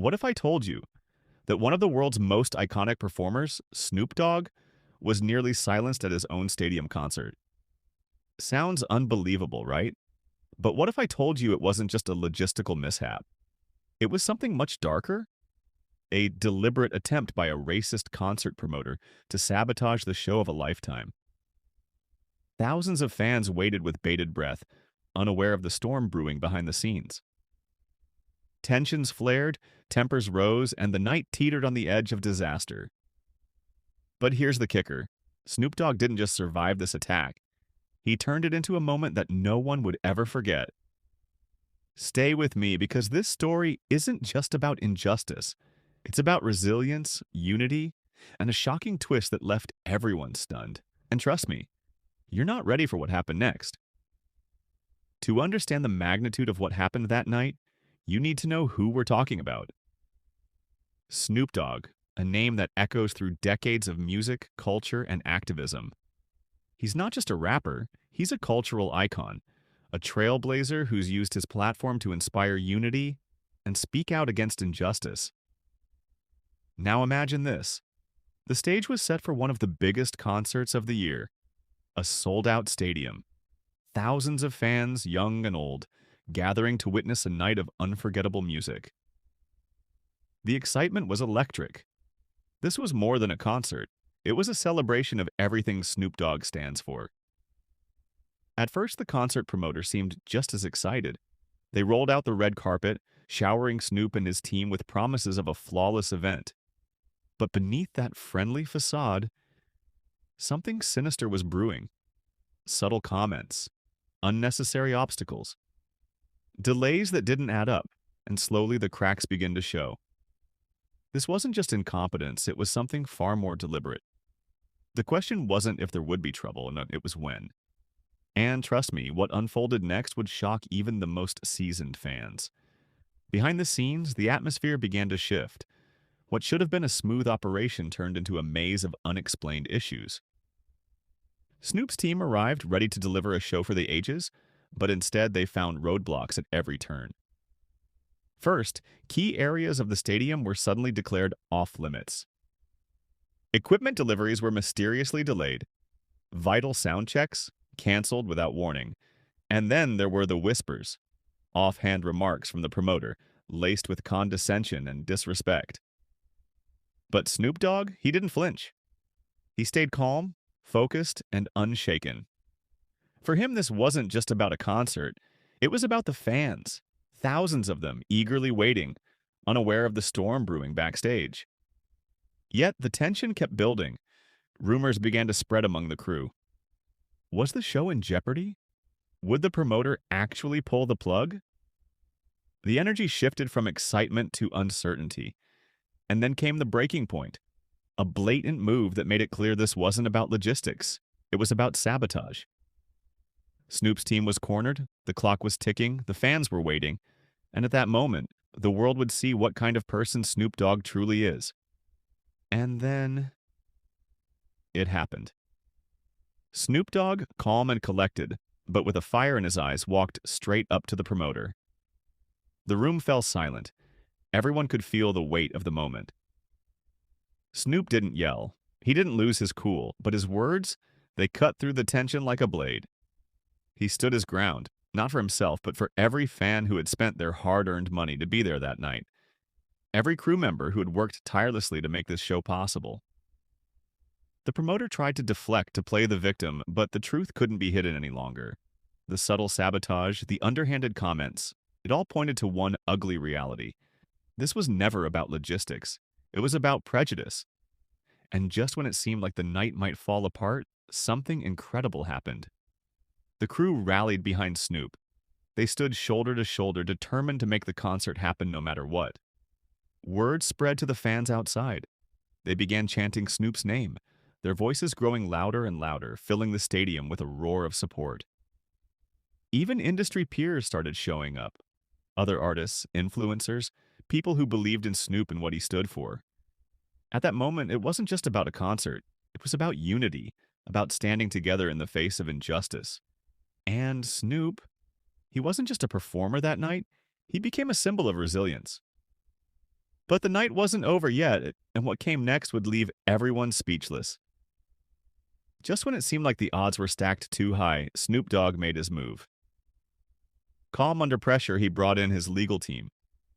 What if I told you that one of the world's most iconic performers, Snoop Dogg, was nearly silenced at his own stadium concert? Sounds unbelievable, right? But what if I told you it wasn't just a logistical mishap? It was something much darker? A deliberate attempt by a racist concert promoter to sabotage the show of a lifetime. Thousands of fans waited with bated breath, unaware of the storm brewing behind the scenes. Tensions flared, tempers rose, and the night teetered on the edge of disaster. But here's the kicker. Snoop Dogg didn't just survive this attack. He turned it into a moment that no one would ever forget. Stay with me because this story isn't just about injustice. It's about resilience, unity, and a shocking twist that left everyone stunned. And trust me, you're not ready for what happened next. To understand the magnitude of what happened that night, you need to know who we're talking about. Snoop Dogg, a name that echoes through decades of music, culture, and activism. He's not just a rapper, he's a cultural icon, a trailblazer who's used his platform to inspire unity and speak out against injustice. Now imagine this. The stage was set for one of the biggest concerts of the year, a sold-out stadium. Thousands of fans, young and old, gathering to witness a night of unforgettable music. The excitement was electric. This was more than a concert. It was a celebration of everything Snoop Dogg stands for. At first, the concert promoter seemed just as excited. They rolled out the red carpet, showering Snoop and his team with promises of a flawless event. But beneath that friendly facade, something sinister was brewing. Subtle comments, unnecessary obstacles, delays that didn't add up, and slowly the cracks began to show. This wasn't just incompetence, it was something far more deliberate. The question wasn't if there would be trouble, no, it was when. And trust me, what unfolded next would shock even the most seasoned fans. Behind the scenes, the atmosphere began to shift. What should have been a smooth operation turned into a maze of unexplained issues. Snoop's team arrived ready to deliver a show for the ages, but instead they found roadblocks at every turn. First, key areas of the stadium were suddenly declared off-limits. Equipment deliveries were mysteriously delayed, vital sound checks canceled without warning, and then there were the whispers, offhand remarks from the promoter, laced with condescension and disrespect. But Snoop Dogg, he didn't flinch. He stayed calm, focused, and unshaken. For him, this wasn't just about a concert. It was about the fans, thousands of them eagerly waiting, unaware of the storm brewing backstage. Yet the tension kept building. Rumors began to spread among the crew. Was the show in jeopardy? Would the promoter actually pull the plug? The energy shifted from excitement to uncertainty. And then came the breaking point. A blatant move that made it clear this wasn't about logistics. It was about sabotage. Snoop's team was cornered, the clock was ticking, the fans were waiting, and at that moment, the world would see what kind of person Snoop Dogg truly is. And then it happened. Snoop Dogg, calm and collected, but with a fire in his eyes, walked straight up to the promoter. The room fell silent. Everyone could feel the weight of the moment. Snoop didn't yell. He didn't lose his cool, but his words, they cut through the tension like a blade. He stood his ground, not for himself, but for every fan who had spent their hard-earned money to be there that night. Every crew member who had worked tirelessly to make this show possible. The promoter tried to deflect to play the victim, but the truth couldn't be hidden any longer. The subtle sabotage, the underhanded comments, it all pointed to one ugly reality. This was never about logistics. It was about prejudice. And just when it seemed like the night might fall apart, something incredible happened. The crew rallied behind Snoop. They stood shoulder to shoulder, determined to make the concert happen no matter what. Word spread to the fans outside. They began chanting Snoop's name, their voices growing louder and louder, filling the stadium with a roar of support. Even industry peers started showing up. Other artists, influencers, people who believed in Snoop and what he stood for. At that moment, it wasn't just about a concert. It was about unity, about standing together in the face of injustice. And Snoop, he wasn't just a performer that night, he became a symbol of resilience. But the night wasn't over yet, and what came next would leave everyone speechless. Just when it seemed like the odds were stacked too high, Snoop Dogg made his move. Calm under pressure, he brought in his legal team,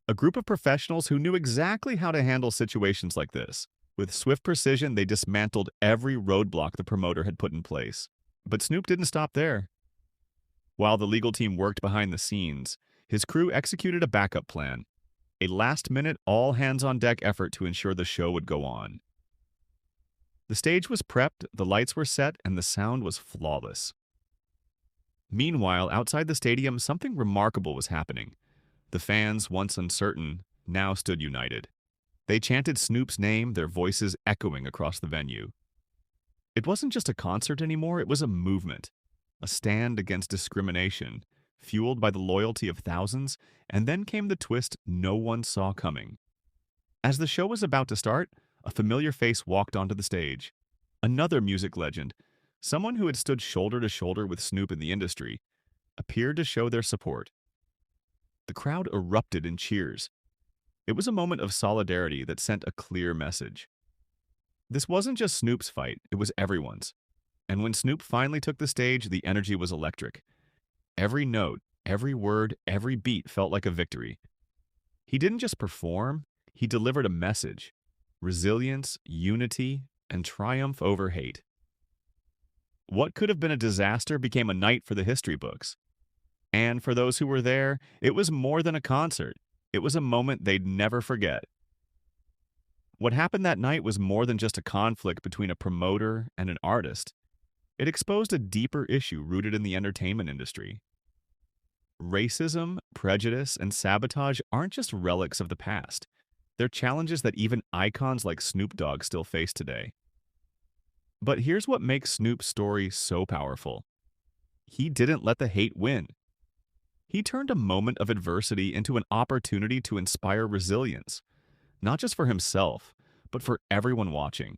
a group of professionals who knew exactly how to handle situations like this. With swift precision, they dismantled every roadblock the promoter had put in place. But Snoop didn't stop there. While the legal team worked behind the scenes, his crew executed a backup plan, a last-minute, all-hands-on-deck effort to ensure the show would go on. The stage was prepped, the lights were set, and the sound was flawless. Meanwhile, outside the stadium, something remarkable was happening. The fans, once uncertain, now stood united. They chanted Snoop's name, their voices echoing across the venue. It wasn't just a concert anymore, it was a movement, a stand against discrimination, fueled by the loyalty of thousands, and then came the twist no one saw coming. As the show was about to start, a familiar face walked onto the stage. Another music legend, someone who had stood shoulder to shoulder with Snoop in the industry, appeared to show their support. The crowd erupted in cheers. It was a moment of solidarity that sent a clear message. This wasn't just Snoop's fight, it was everyone's. And when Snoop finally took the stage, the energy was electric. Every note, every word, every beat felt like a victory. He didn't just perform, he delivered a message: resilience, unity, and triumph over hate. What could have been a disaster became a night for the history books. And for those who were there, it was more than a concert. It was a moment they'd never forget. What happened that night was more than just a conflict between a promoter and an artist. It exposed a deeper issue rooted in the entertainment industry. Racism, prejudice, and sabotage aren't just relics of the past. They're challenges that even icons like Snoop Dogg still face today. But here's what makes Snoop's story so powerful. He didn't let the hate win. He turned a moment of adversity into an opportunity to inspire resilience, not just for himself, but for everyone watching.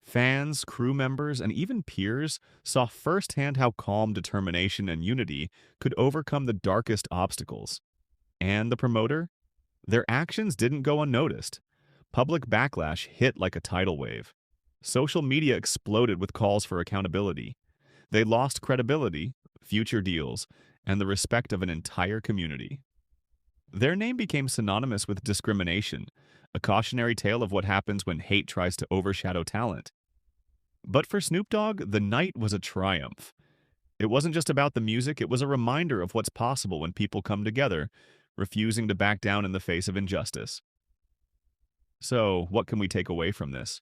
Fans, crew members, and even peers saw firsthand how calm determination and unity could overcome the darkest obstacles. And the promoter? Their actions didn't go unnoticed. Public backlash hit like a tidal wave. Social media exploded with calls for accountability. They lost credibility, future deals, and the respect of an entire community. Their name became synonymous with discrimination, a cautionary tale of what happens when hate tries to overshadow talent. But for Snoop Dogg, the night was a triumph. It wasn't just about the music, it was a reminder of what's possible when people come together, refusing to back down in the face of injustice. So, what can we take away from this?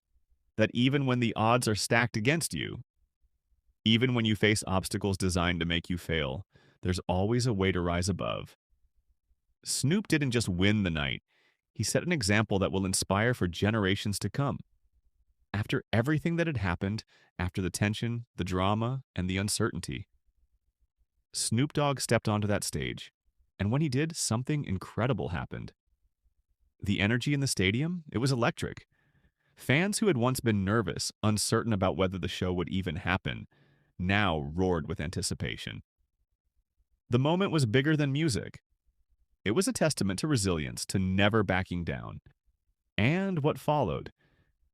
That even when the odds are stacked against you, even when you face obstacles designed to make you fail, there's always a way to rise above. Snoop didn't just win the night, he set an example that will inspire for generations to come. After everything that had happened, after the tension, the drama, and the uncertainty, Snoop Dogg stepped onto that stage, and when he did, something incredible happened. The energy in the stadium, it was electric. Fans who had once been nervous, uncertain about whether the show would even happen, now roared with anticipation. The moment was bigger than music. It was a testament to resilience, to never backing down. And what followed?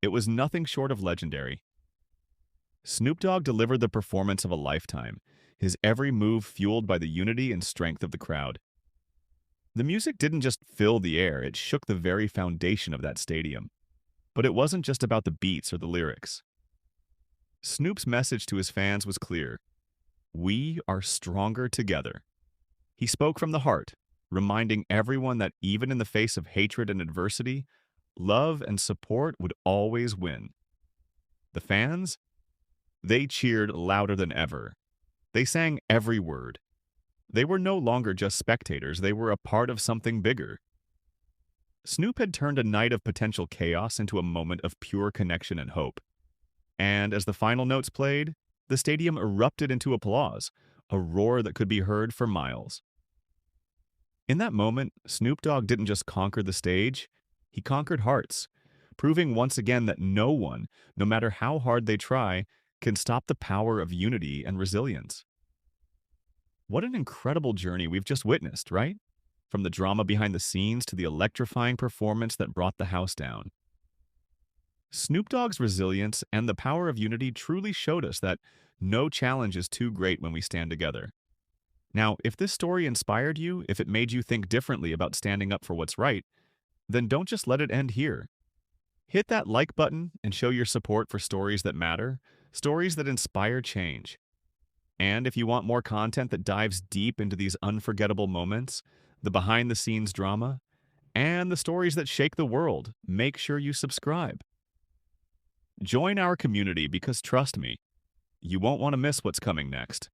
It was nothing short of legendary. Snoop Dogg delivered the performance of a lifetime, his every move fueled by the unity and strength of the crowd. The music didn't just fill the air, it shook the very foundation of that stadium. But it wasn't just about the beats or the lyrics. Snoop's message to his fans was clear: we are stronger together. He spoke from the heart, reminding everyone that even in the face of hatred and adversity, love and support would always win. The fans? They cheered louder than ever. They sang every word. They were no longer just spectators, they were a part of something bigger. Snoop had turned a night of potential chaos into a moment of pure connection and hope. And as the final notes played, the stadium erupted into applause, a roar that could be heard for miles. In that moment, Snoop Dogg didn't just conquer the stage, he conquered hearts, proving once again that no one, no matter how hard they try, can stop the power of unity and resilience. What an incredible journey we've just witnessed, right? from the drama behind the scenes to the electrifying performance that brought the house down. Snoop Dogg's resilience and the power of unity truly showed us that no challenge is too great when we stand together. Now, if this story inspired you, if it made you think differently about standing up for what's right, then don't just let it end here. Hit that like button and show your support for stories that matter, stories that inspire change. And if you want more content that dives deep into these unforgettable moments, the behind the scenes drama, and the stories that shake the world, make sure you subscribe. Join our community because trust me, you won't want to miss what's coming next.